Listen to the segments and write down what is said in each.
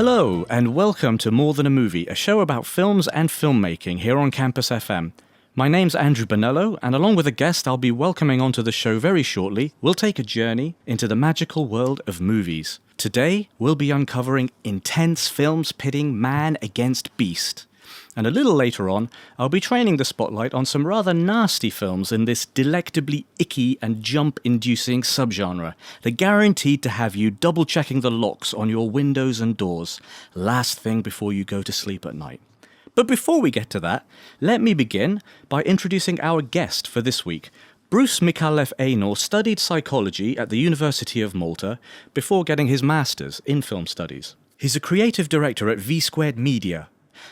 Hello, and welcome to More Than a Movie, a show about films and filmmaking here on Campus FM. My name's Andrew Bonello, and along with a guest I'll be welcoming onto the show very shortly, we'll take a journey into the magical world of movies. Today, we'll be uncovering intense films pitting man against beast. And a little later on, I'll be training the spotlight on some rather nasty films in this delectably icky and jump-inducing subgenre. They're guaranteed to have you double-checking the locks on your windows and doors, last thing before you go to sleep at night. But before we get to that, let me begin by introducing our guest for this week. Bruce Micallef Eyenaud studied psychology at the University of Malta before getting his master's in film studies. He's a creative director at VSquared Media,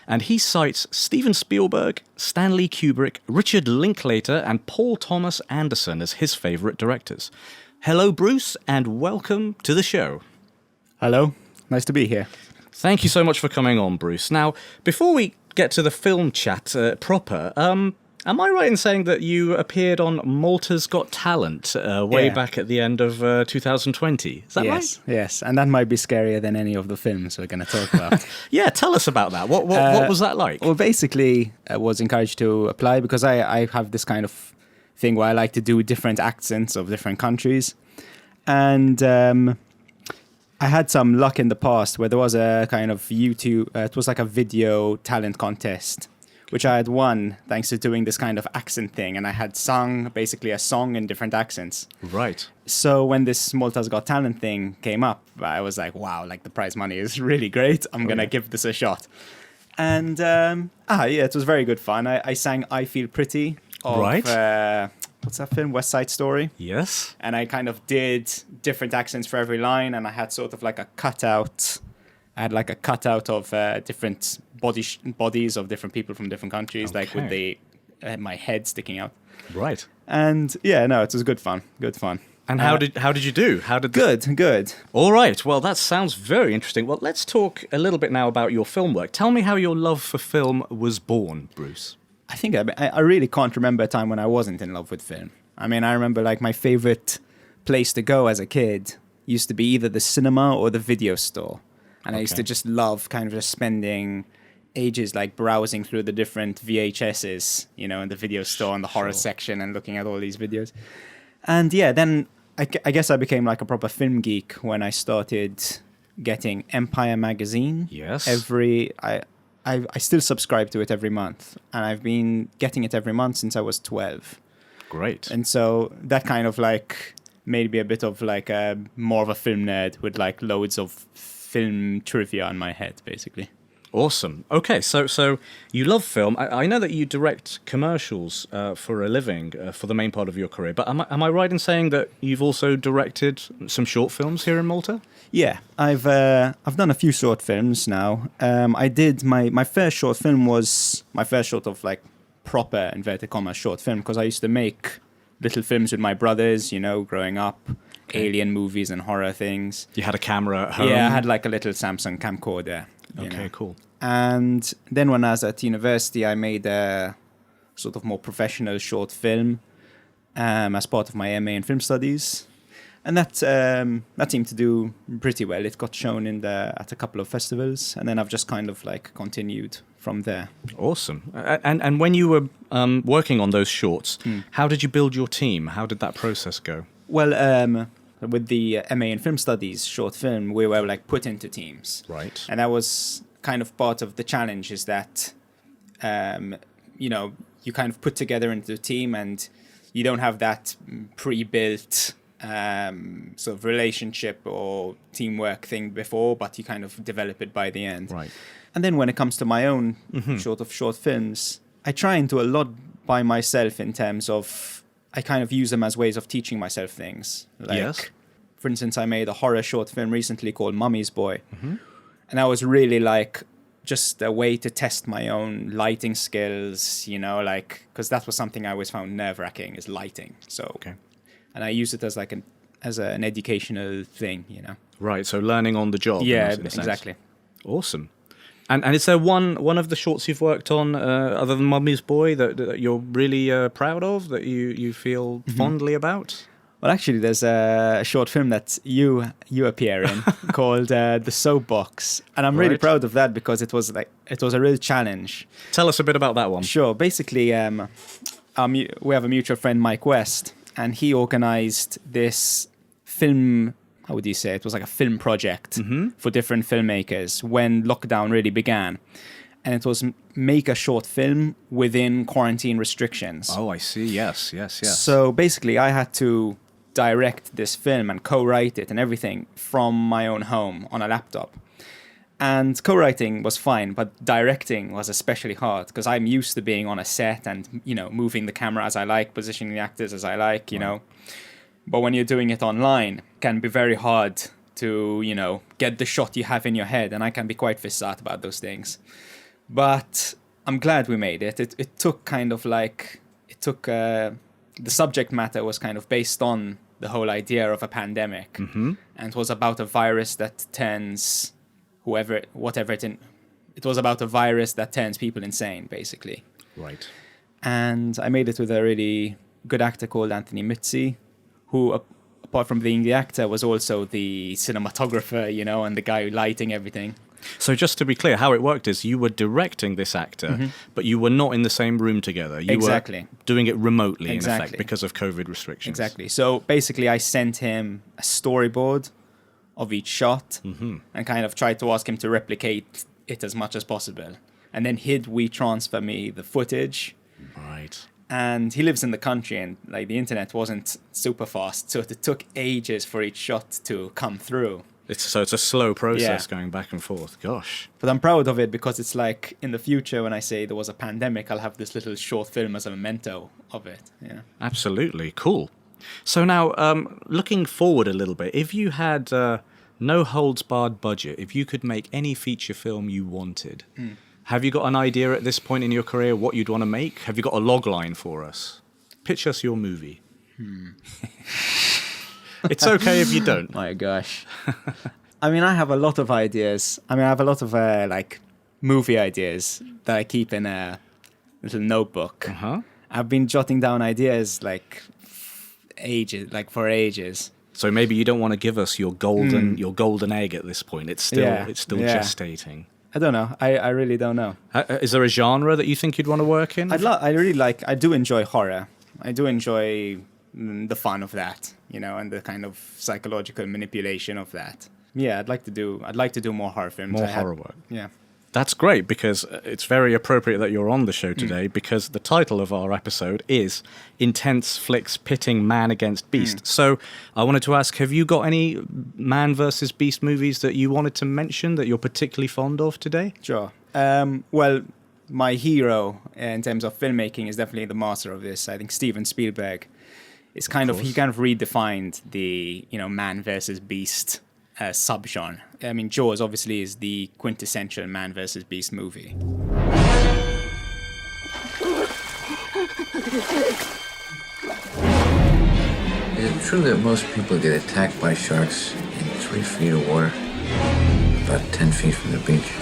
and he cites Steven Spielberg, Stanley Kubrick, Richard Linklater, and Paul Thomas Anderson as his favourite directors. Hello, Bruce, and welcome to the show. Hello, nice to be here. Thank you so much for coming on, Bruce. Now, before we get to the film chat proper, am I right in saying that you appeared on Malta's Got Talent way back at the end of 2020? Is that right? Yes, and that might be scarier than any of the films we're going to talk about. Yeah, tell us about that. What was that like? Well, basically, I was encouraged to apply because I have this kind of thing where I like to do different accents of different countries. And I had some luck in the past where there was a kind of YouTube, it was like a video talent contest, which I had won thanks to doing this kind of accent thing. And I had sung basically a song in different accents. Right. So when this Malta's Got Talent thing came up, I was like, wow, like the prize money is really great. I'm going to give this a shot. And it was very good fun. I sang I Feel Pretty of, what's that film? West Side Story. Yes. And I kind of did different accents for every line. And I had sort of like a cutout. I had like a cutout of different bodies of different people from different countries, like with my head sticking out. Right. And yeah, no, it was good fun. And how did you do? Good. All right. Well, that sounds very interesting. Well, let's talk a little bit now about your film work. Tell me how your love for film was born, Bruce. I think I really can't remember a time when I wasn't in love with film. I mean, I remember like my favorite place to go as a kid used to be either the cinema or the video store. And I used to just love kind of just spending ages like browsing through the different VHSs, you know, in the video store and the horror section and looking at all these videos. And yeah, then I guess I became like a proper film geek when I started getting Empire magazine. Yes. I still subscribe to it every month. And I've been getting it every month since I was 12. Great. And so that kind of like made me a bit of like more of a film nerd with like loads of film trivia in my head, basically. Awesome. Okay, so you love film. I know that you direct commercials for a living for the main part of your career, but am I right in saying that you've also directed some short films here in Malta? Yeah, I've done a few short films now. I did my first short film was my first sort of like proper inverted commas short film because I used to make little films with my brothers, you know, growing up. Alien movies and horror things. You had a camera at home? Yeah, I had like a little Samsung camcorder. Okay, cool. And then when I was at university, I made a sort of more professional short film as part of my MA in film studies. And that seemed to do pretty well. It got shown at a couple of festivals, and then I've just kind of like continued from there. Awesome. And when you were working on those shorts, how did you build your team? How did that process go? Well, with the MA in film studies short film, we were like put into teams. Right. And that was kind of part of the challenge is that, you know, you kind of put together into a team and you don't have that pre-built sort of relationship or teamwork thing before, but you kind of develop it by the end. Right. And then when it comes to my own short films, I try and do a lot by myself in terms of I kind of use them as ways of teaching myself things. Like, for instance, I made a horror short film recently called Mummy's Boy. And that was really like just a way to test my own lighting skills, you know, like, because that was something I always found nerve-wracking is lighting. So, and I use it as like an educational thing, you know. Right, so learning on the job. Yeah, exactly. Awesome. And is there one of the shorts you've worked on, other than Mummy's Boy, that you're really proud of, that you feel fondly about? Well, actually, there's a short film that you appear in called The Soapbox, and I'm really proud of that because it was a real challenge. Tell us a bit about that one. Sure. Basically, we have a mutual friend, Mike West, and he organized this film. How would you say? It was like a film project for different filmmakers when lockdown really began. And it was make a short film within quarantine restrictions. Oh, I see. Yes. So basically, I had to direct this film and co-write it and everything from my own home on a laptop. And co-writing was fine, but directing was especially hard because I'm used to being on a set and, moving the camera as I like, positioning the actors as I like, you know. But when you're doing it online, it can be very hard to, get the shot you have in your head. And I can be quite facile about those things. But I'm glad we made it. It took the subject matter was kind of based on the whole idea of a pandemic. And it was about a virus that turns it was about a virus that turns people insane, basically. Right. And I made it with a really good actor called Anthony Mitzi, who, apart from being the actor, was also the cinematographer, and the guy lighting everything. So just to be clear, how it worked is you were directing this actor, but you were not in the same room together. You were doing it remotely, in effect, because of COVID restrictions. Exactly. So basically, I sent him a storyboard of each shot and kind of tried to ask him to replicate it as much as possible. And then he'd transfer me the footage. Right. And he lives in the country, and the internet wasn't super fast, so it took ages for each shot to come through. It's a slow process going back and forth. Gosh. But I'm proud of it because it's in the future when I say there was a pandemic, I'll have this little short film as a memento of it. Yeah. Absolutely. Cool. So now, looking forward a little bit, if you had no holds barred budget, if you could make any feature film you wanted, have you got an idea at this point in your career what you'd want to make? Have you got a log line for us? Pitch us your movie. It's okay if you don't. My gosh. I have a lot of ideas. I have a lot of movie ideas that I keep in a little notebook. I've been jotting down ideas for ages. So maybe you don't want to give us your golden egg at this point. It's still gestating. I don't know. I really don't know. Is there a genre that you think you'd want to work in? I do enjoy horror. I do enjoy the fun of that, and the kind of psychological manipulation of that. Yeah, I'd like to do more horror films. More horror work. Yeah. That's great because it's very appropriate that you're on the show today because the title of our episode is Intense Flicks Pitting Man Against Beast. So I wanted to ask, have you got any man versus beast movies that you wanted to mention that you're particularly fond of today? Sure. Well, my hero in terms of filmmaking is definitely the master of this. I think Steven Spielberg is he kind of redefined the, man versus beast subgenre. Jaws obviously is the quintessential man versus beast movie. Is it true that most people get attacked by sharks in 3 feet of water, about 10 feet from the beach?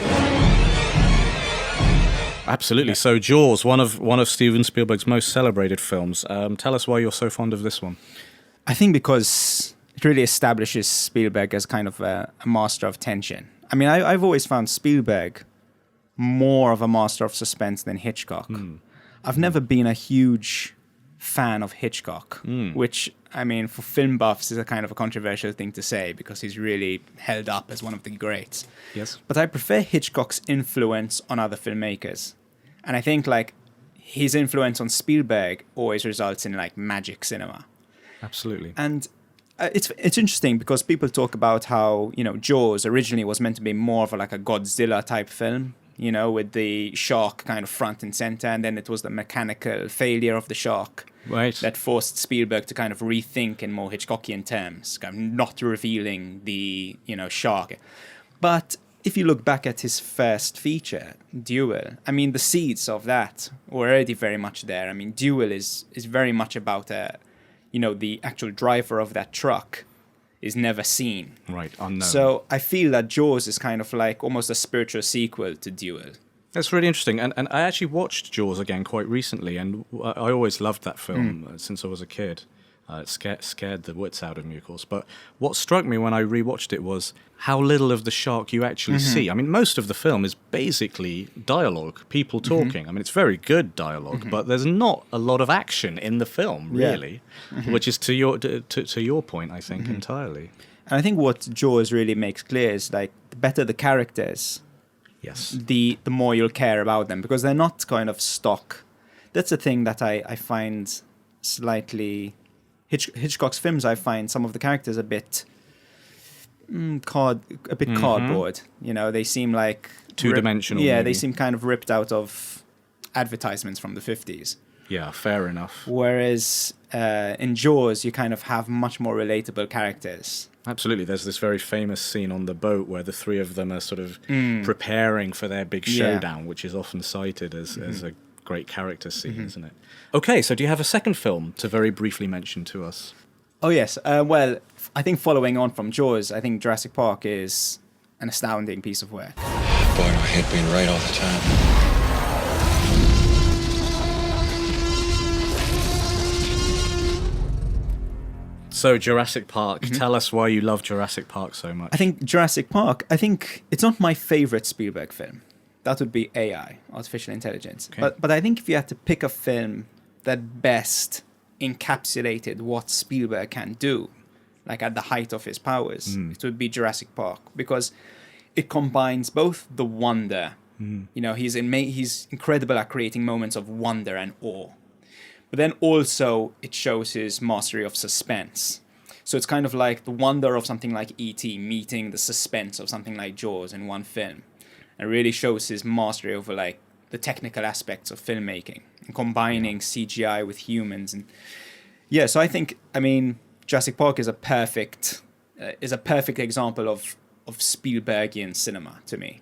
Absolutely. So Jaws, one of Steven Spielberg's most celebrated films. Tell us why you're so fond of this one. I think because it really establishes Spielberg as kind of a master of tension. I've always found Spielberg more of a master of suspense than Hitchcock. I've never been a huge fan of Hitchcock, which, for film buffs is a kind of a controversial thing to say because he's really held up as one of the greats. Yes. But I prefer Hitchcock's influence on other filmmakers. And I think, his influence on Spielberg always results in, magic cinema. Absolutely. And it's interesting because people talk about how, Jaws originally was meant to be more of a Godzilla type film, with the shark kind of front and center. And then it was the mechanical failure of the shark that forced Spielberg to kind of rethink in more Hitchcockian terms, kind of not revealing the, shark. But if you look back at his first feature, Duel, the seeds of that were already very much there. Duel is very much about the actual driver of that truck is never seen. Right, unknown. So I feel that Jaws is kind of almost a spiritual sequel to Duel. That's really interesting. And I actually watched Jaws again quite recently, and I always loved that film since I was a kid. It scared the wits out of me, of course. But what struck me when I rewatched it was how little of the shark you actually see. I mean, most of the film is basically dialogue, people talking. I mean, it's very good dialogue, but there's not a lot of action in the film, really, which is to your point, I think, entirely. And I think what Jaws really makes clear is, like, the better the characters, yes, the more you'll care about them, because they're not kind of stock. That's the thing that I find slightly... Hitchcock's films, I find some of the characters a bit cardboard. You know, they seem like... two-dimensional. Yeah, maybe. they seem kind of ripped out of advertisements from the 50s. Yeah, fair enough. Whereas in Jaws, you kind of have much more relatable characters. Absolutely. There's this very famous scene on the boat where the three of them are sort of preparing for their big showdown, which is often cited as a great character scene, isn't it? Okay, so do you have a second film to very briefly mention to us? Oh, yes. Well, I think following on from Jaws, I think Jurassic Park is an astounding piece of work. Boy, do I hate being right all the time. So, Jurassic Park, tell us why you love Jurassic Park so much. I think Jurassic Park, it's not my favorite Spielberg film. That would be AI, artificial intelligence. Okay. But I think if you had to pick a film that best encapsulated what Spielberg can do, like at the height of his powers, it would be Jurassic Park, because it combines both the wonder, you know, he's incredible at creating moments of wonder and awe, but then also it shows his mastery of suspense. So it's kind of like the wonder of something like E.T. meeting the suspense of something like Jaws in one film. And really shows his mastery over, like, the technical aspects of filmmaking and combining CGI with humans. And yeah, so I think, I mean, Jurassic Park is a perfect example of Spielbergian cinema to me.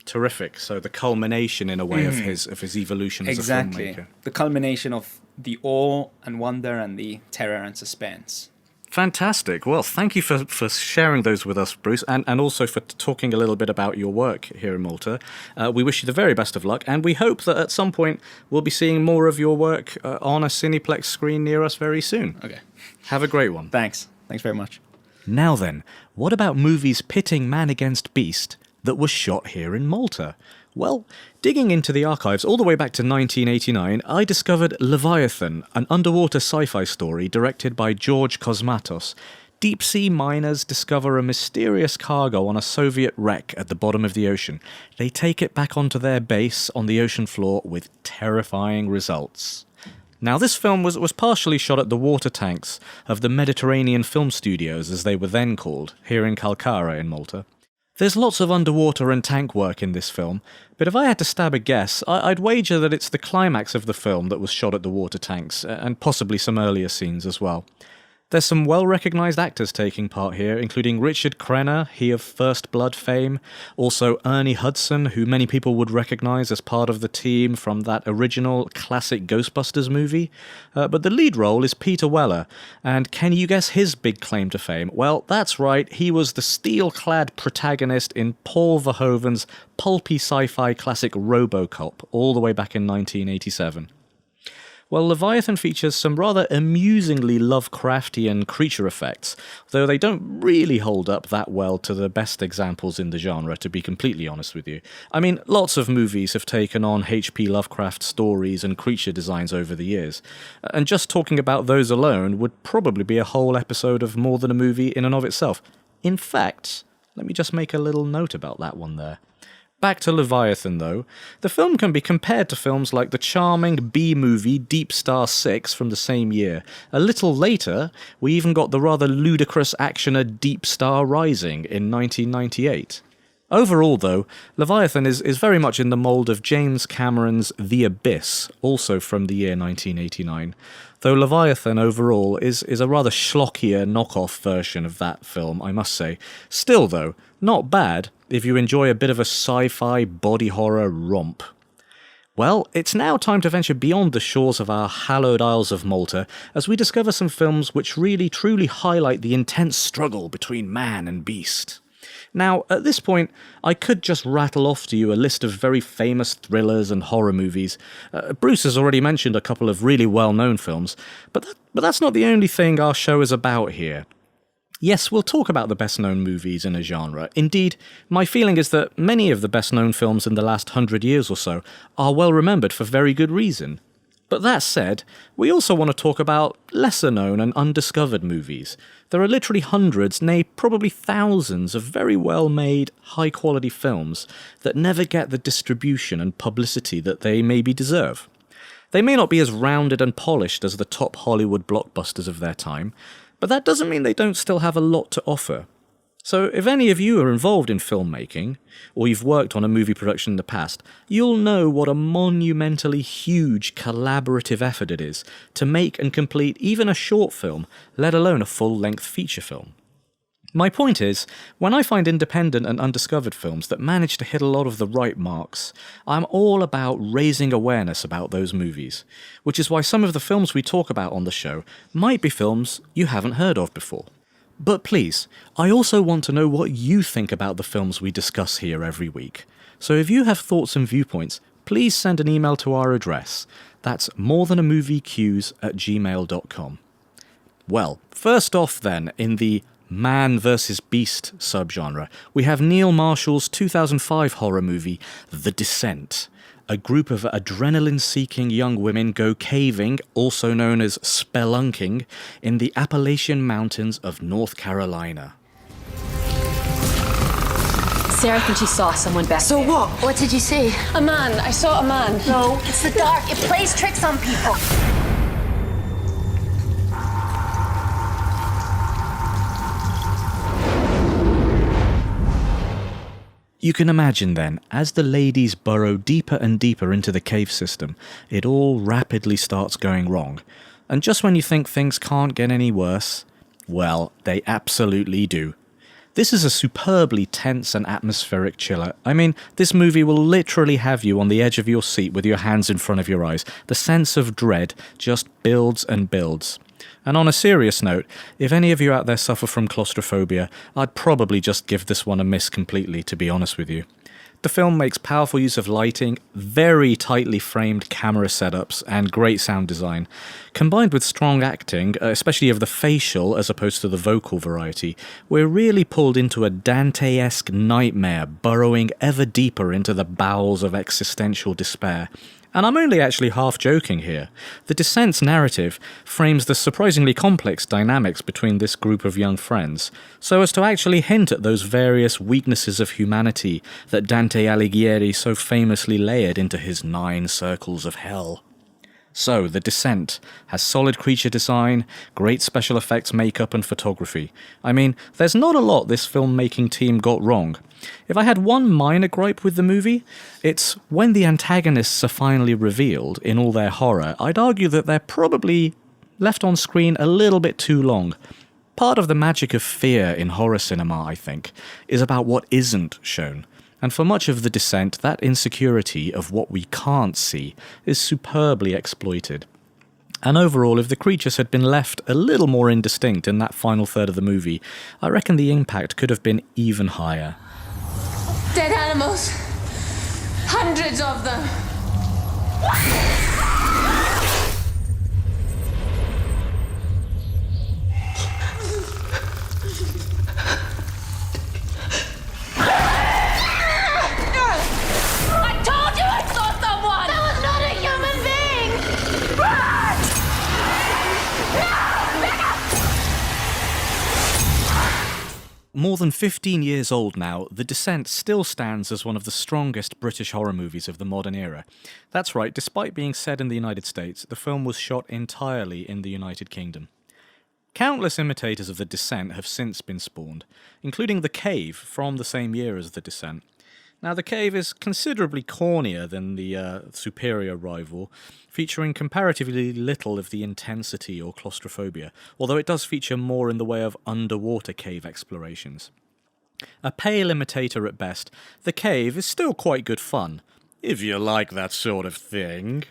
Terrific. So the culmination, in a way, of his evolution as a filmmaker. The culmination of the awe and wonder and the terror and suspense. Fantastic. Well, thank you for sharing those with us, Bruce, and also for talking a little bit about your work here in Malta. We wish you the very best of luck, and we hope that at some point we'll be seeing more of your work on a Cineplex screen near us very soon. Okay. Have a great one. Thanks very much. Now then, what about movies pitting man against beast that were shot here in Malta? Well, digging into the archives all the way back to 1989, I discovered Leviathan, an underwater sci-fi story directed by George Cosmatos. Deep-sea miners discover a mysterious cargo on a Soviet wreck at the bottom of the ocean. They take it back onto their base on the ocean floor with terrifying results. Now, this film was partially shot at the water tanks of the Mediterranean Film Studios, as they were then called, here in Kalkara in Malta. There's lots of underwater and tank work in this film, but if I had to stab a guess, I'd wager that it's the climax of the film that was shot at the water tanks, and possibly some earlier scenes as well. There's some well-recognised actors taking part here, including Richard Crenna, he of First Blood fame, also Ernie Hudson, who many people would recognise as part of the team from that original classic Ghostbusters movie. But the lead role is Peter Weller, and can you guess his big claim to fame? Well, that's right, he was the steel-clad protagonist in Paul Verhoeven's pulpy sci-fi classic RoboCop, all the way back in 1987. Well, Leviathan features some rather amusingly Lovecraftian creature effects, though they don't really hold up that well to the best examples in the genre, to be completely honest with you. I mean, lots of movies have taken on H.P. Lovecraft stories and creature designs over the years, and just talking about those alone would probably be a whole episode of More Than a Movie in and of itself. In fact, let me just make a little note about that one there. Back to Leviathan, though. The film can be compared to films like the charming B-movie Deep Star 6 from the same year. A little later, we even got the rather ludicrous actioner Deep Star Rising in 1998. Overall, though, Leviathan is very much in the mould of James Cameron's The Abyss, also from the year 1989. Though Leviathan overall is a rather schlockier knockoff version of that film, I must say. Still, though, not bad if you enjoy a bit of a sci-fi body horror romp. Well, it's now time to venture beyond the shores of our hallowed Isles of Malta as we discover some films which really truly highlight the intense struggle between man and beast. Now, at this point, I could just rattle off to you a list of very famous thrillers and horror movies. Bruce has already mentioned a couple of really well-known films, but that's not the only thing our show is about here. Yes, we'll talk about the best-known movies in a genre. Indeed, my feeling is that many of the best-known films in the last 100 years or so are well-remembered for very good reason. But that said, we also want to talk about lesser-known and undiscovered movies. There are literally hundreds, nay, probably thousands of very well-made, high-quality films that never get the distribution and publicity that they maybe deserve. They may not be as rounded and polished as the top Hollywood blockbusters of their time, but that doesn't mean they don't still have a lot to offer. So if any of you are involved in filmmaking, or you've worked on a movie production in the past, you'll know what a monumentally huge collaborative effort it is to make and complete even a short film, let alone a full-length feature film. My point is, when I find independent and undiscovered films that manage to hit a lot of the right marks, I'm all about raising awareness about those movies, which is why some of the films we talk about on the show might be films you haven't heard of before. But please, I also want to know what you think about the films we discuss here every week. So if you have thoughts and viewpoints, please send an email to our address. That's morethanAmoviecues@gmail.com. Well, first off then, in the Man vs. Beast subgenre, we have Neil Marshall's 2005 horror movie, The Descent. A group of adrenaline-seeking young women go caving, also known as spelunking, in the Appalachian Mountains of North Carolina. Sarah thinks she saw someone back there. So what? What did you see? A man. I saw a man. No, it's the dark. It plays tricks on people. You can imagine then, as the ladies burrow deeper and deeper into the cave system, it all rapidly starts going wrong. And just when you think things can't get any worse, well, they absolutely do. This is a superbly tense and atmospheric chiller. I mean, this movie will literally have you on the edge of your seat with your hands in front of your eyes. The sense of dread just builds and builds. And on a serious note, if any of you out there suffer from claustrophobia, I'd probably just give this one a miss completely, to be honest with you. The film makes powerful use of lighting, very tightly framed camera setups, and great sound design. Combined with strong acting, especially of the facial as opposed to the vocal variety, we're really pulled into a Dante-esque nightmare burrowing ever deeper into the bowels of existential despair. And I'm only actually half joking here. The Descent's narrative frames the surprisingly complex dynamics between this group of young friends, so as to actually hint at those various weaknesses of humanity that Dante Alighieri so famously layered into his 9 circles of hell. So, The Descent has solid creature design, great special effects makeup and photography. I mean, there's not a lot this filmmaking team got wrong. If I had one minor gripe with the movie, it's when the antagonists are finally revealed in all their horror, I'd argue that they're probably left on screen a little bit too long. Part of the magic of fear in horror cinema, I think, is about what isn't shown. And for much of The Descent, that insecurity of what we can't see is superbly exploited. And overall, if the creatures had been left a little more indistinct in that final third of the movie, I reckon the impact could have been even higher. Dead animals. Hundreds of them. I told you I saw someone! That was not a human being! More than 15 years old now, The Descent still stands as one of the strongest British horror movies of the modern era. That's right, despite being set in the United States, the film was shot entirely in the United Kingdom. Countless imitators of The Descent have since been spawned, including The Cave from the same year as The Descent. Now, The Cave is considerably cornier than the superior rival, featuring comparatively little of the intensity or claustrophobia, although it does feature more in the way of underwater cave explorations. A pale imitator at best, The Cave is still quite good fun, if you like that sort of thing.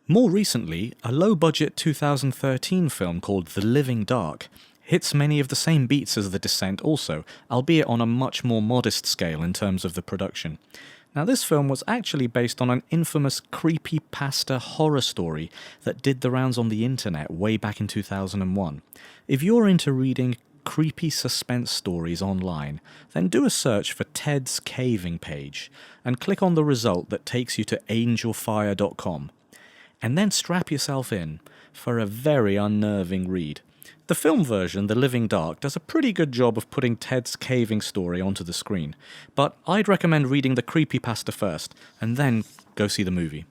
More recently, a low-budget 2013 film called The Living Dark hits many of the same beats as The Descent also, albeit on a much more modest scale in terms of the production. Now, this film was actually based on an infamous creepypasta horror story that did the rounds on the internet way back in 2001. If you're into reading creepy suspense stories online, then do a search for Ted's Caving page and click on the result that takes you to angelfire.com. And then strap yourself in for a very unnerving read. The film version, The Living Dark, does a pretty good job of putting Ted's caving story onto the screen, but I'd recommend reading the creepypasta first, and then go see the movie.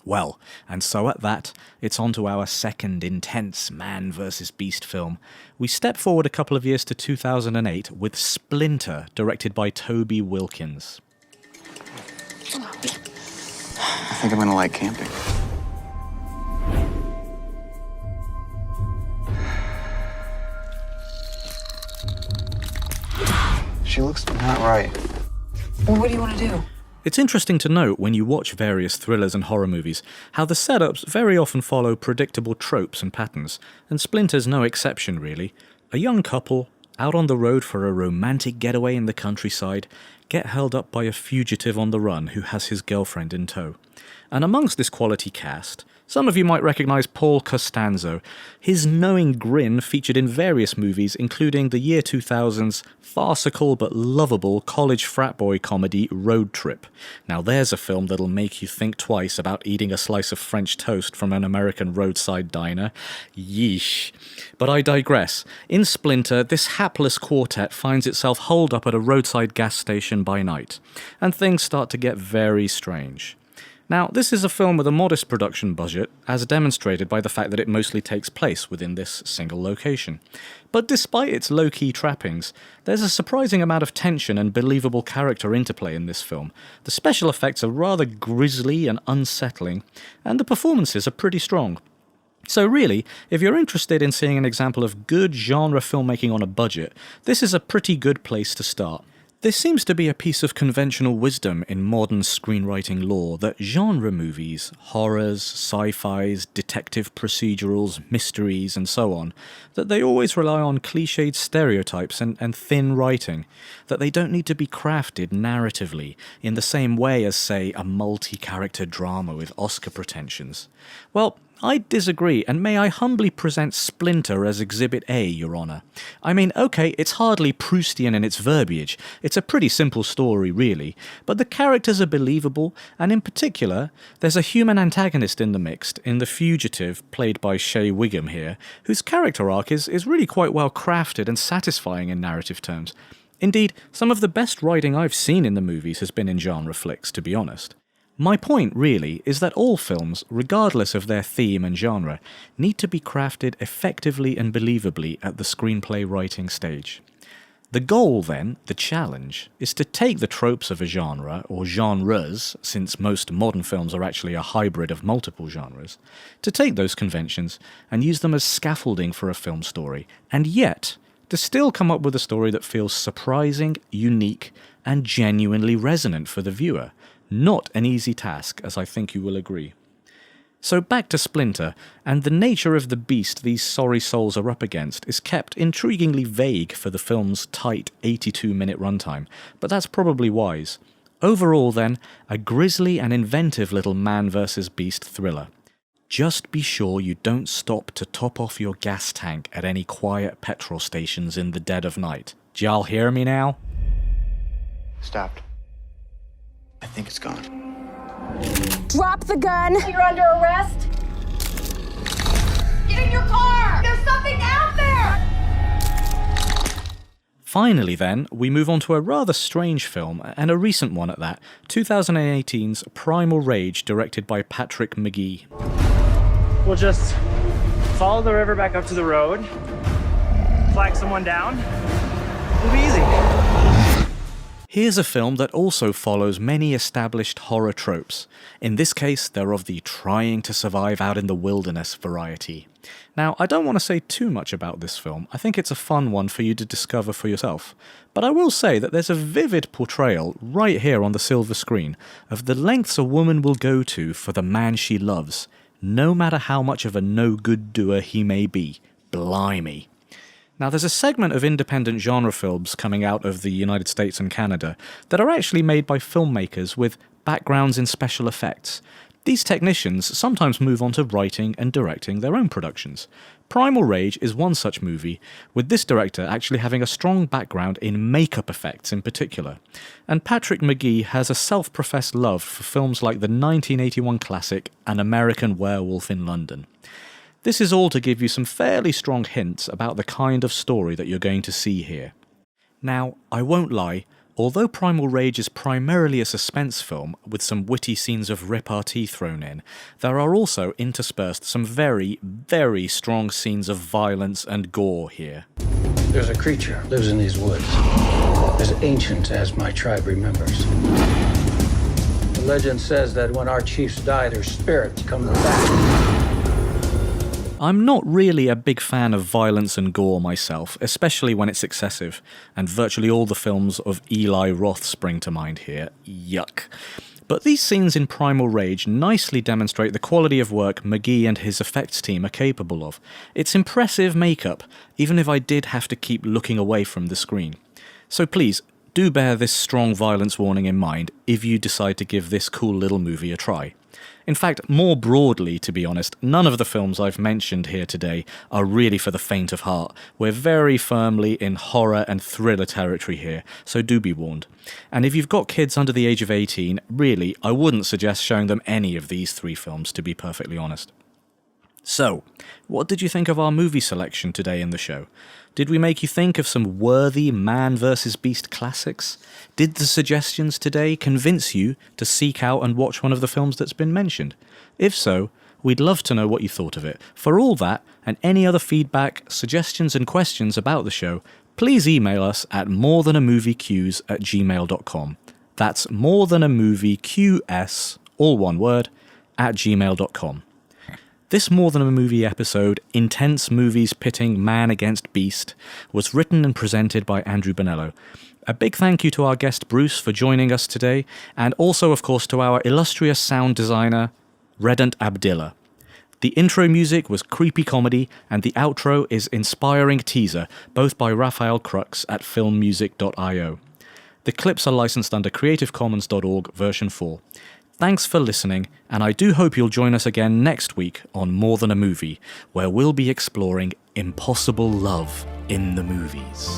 Well, and so at that, it's on to our second intense man vs. Beast film. We step forward a couple of years to 2008 with Splinter, directed by Toby Wilkins. I think I'm gonna like camping. She looks not right. Well, what do you want to do? It's interesting to note when you watch various thrillers and horror movies how the setups very often follow predictable tropes and patterns, and Splinter's no exception really. A young couple, out on the road for a romantic getaway in the countryside, get held up by a fugitive on the run who has his girlfriend in tow. And amongst this quality cast, some of you might recognise Paul Costanzo. His knowing grin featured in various movies, including the year 2000's farcical but lovable college frat boy comedy Road Trip. Now there's a film that'll make you think twice about eating a slice of French toast from an American roadside diner. Yeesh. But I digress. In Splinter, this hapless quartet finds itself holed up at a roadside gas station by night, and things start to get very strange. Now, this is a film with a modest production budget, as demonstrated by the fact that it mostly takes place within this single location. But despite its low-key trappings, there's a surprising amount of tension and believable character interplay in this film. The special effects are rather grisly and unsettling, and the performances are pretty strong. So really, if you're interested in seeing an example of good genre filmmaking on a budget, this is a pretty good place to start. There seems to be a piece of conventional wisdom in modern screenwriting lore that genre movies, horrors, sci-fis, detective procedurals, mysteries, and so on, that they always rely on cliched stereotypes and thin writing, that they don't need to be crafted narratively in the same way as, say, a multi-character drama with Oscar pretensions. Well, I disagree, and may I humbly present Splinter as Exhibit A, Your Honour. I mean, okay, it's hardly Proustian in its verbiage. It's a pretty simple story, really, but the characters are believable, and in particular, there's a human antagonist in the mix, in the fugitive, played by Shea Wiggum here, whose character arc is really quite well crafted and satisfying in narrative terms. Indeed, some of the best writing I've seen in the movies has been in genre flicks, to be honest. My point, really, is that all films, regardless of their theme and genre, need to be crafted effectively and believably at the screenplay writing stage. The goal, then, the challenge, is to take the tropes of a genre, or genres, since most modern films are actually a hybrid of multiple genres, to take those conventions and use them as scaffolding for a film story, and yet to still come up with a story that feels surprising, unique, and genuinely resonant for the viewer. Not an easy task, as I think you will agree. So back to Splinter, and the nature of the beast these sorry souls are up against is kept intriguingly vague for the film's tight 82-minute runtime, but that's probably wise. Overall then, a grisly and inventive little man versus beast thriller. Just be sure you don't stop to top off your gas tank at any quiet petrol stations in the dead of night. Do y'all hear me now? Stopped. I think it's gone. Drop the gun. You're under arrest. Get in your car. There's something out there. Finally then, we move on to a rather strange film, and a recent one at that, 2018's Primal Rage, directed by Patrick McGee. We'll just follow the river back up to the road, flag someone down. It'll be easy. Here's a film that also follows many established horror tropes. In this case, they're of the trying to survive out in the wilderness variety. Now, I don't want to say too much about this film. I think it's a fun one for you to discover for yourself. But I will say that there's a vivid portrayal right here on the silver screen of the lengths a woman will go to for the man she loves, no matter how much of a no-good doer he may be. Blimey. Now, there's a segment of independent genre films coming out of the United States and Canada that are actually made by filmmakers with backgrounds in special effects. These technicians sometimes move on to writing and directing their own productions. Primal Rage is one such movie, with this director actually having a strong background in makeup effects in particular. And Patrick McGee has a self-professed love for films like the 1981 classic An American Werewolf in London. This is all to give you some fairly strong hints about the kind of story that you're going to see here. Now, I won't lie, although Primal Rage is primarily a suspense film with some witty scenes of repartee thrown in, there are also interspersed some very, very strong scenes of violence and gore here. There's a creature lives in these woods, as ancient as my tribe remembers. The legend says that when our chiefs die, their spirits come back. I'm not really a big fan of violence and gore myself, especially when it's excessive, and virtually all the films of Eli Roth spring to mind here. Yuck. But these scenes in Primal Rage nicely demonstrate the quality of work McGee and his effects team are capable of. It's impressive makeup, even if I did have to keep looking away from the screen. So please, do bear this strong violence warning in mind if you decide to give this cool little movie a try. In fact, more broadly, to be honest, none of the films I've mentioned here today are really for the faint of heart. We're very firmly in horror and thriller territory here, so do be warned. And if you've got kids under the age of 18, really, I wouldn't suggest showing them any of these 3 films, to be perfectly honest. So, what did you think of our movie selection today in the show? Did we make you think of some worthy man vs. beast classics? Did the suggestions today convince you to seek out and watch one of the films that's been mentioned? If so, we'd love to know what you thought of it. For all that, and any other feedback, suggestions and questions about the show, please email us at morethan-a-movieqs@gmail.com. That's morethan-a-movieqs, all one word, @gmail.com. This More Than a Movie episode, Intense Movies Pitting Man Against Beast, was written and presented by Andrew Bonello. A big thank you to our guest Bruce for joining us today, and also of course to our illustrious sound designer, Redant Abdillah. The intro music was creepy comedy, and the outro is inspiring teaser, both by Raphael Crux at filmmusic.io. The clips are licensed under creativecommons.org version 4. Thanks for listening, and I do hope you'll join us again next week on More Than a Movie, where we'll be exploring impossible love in the movies.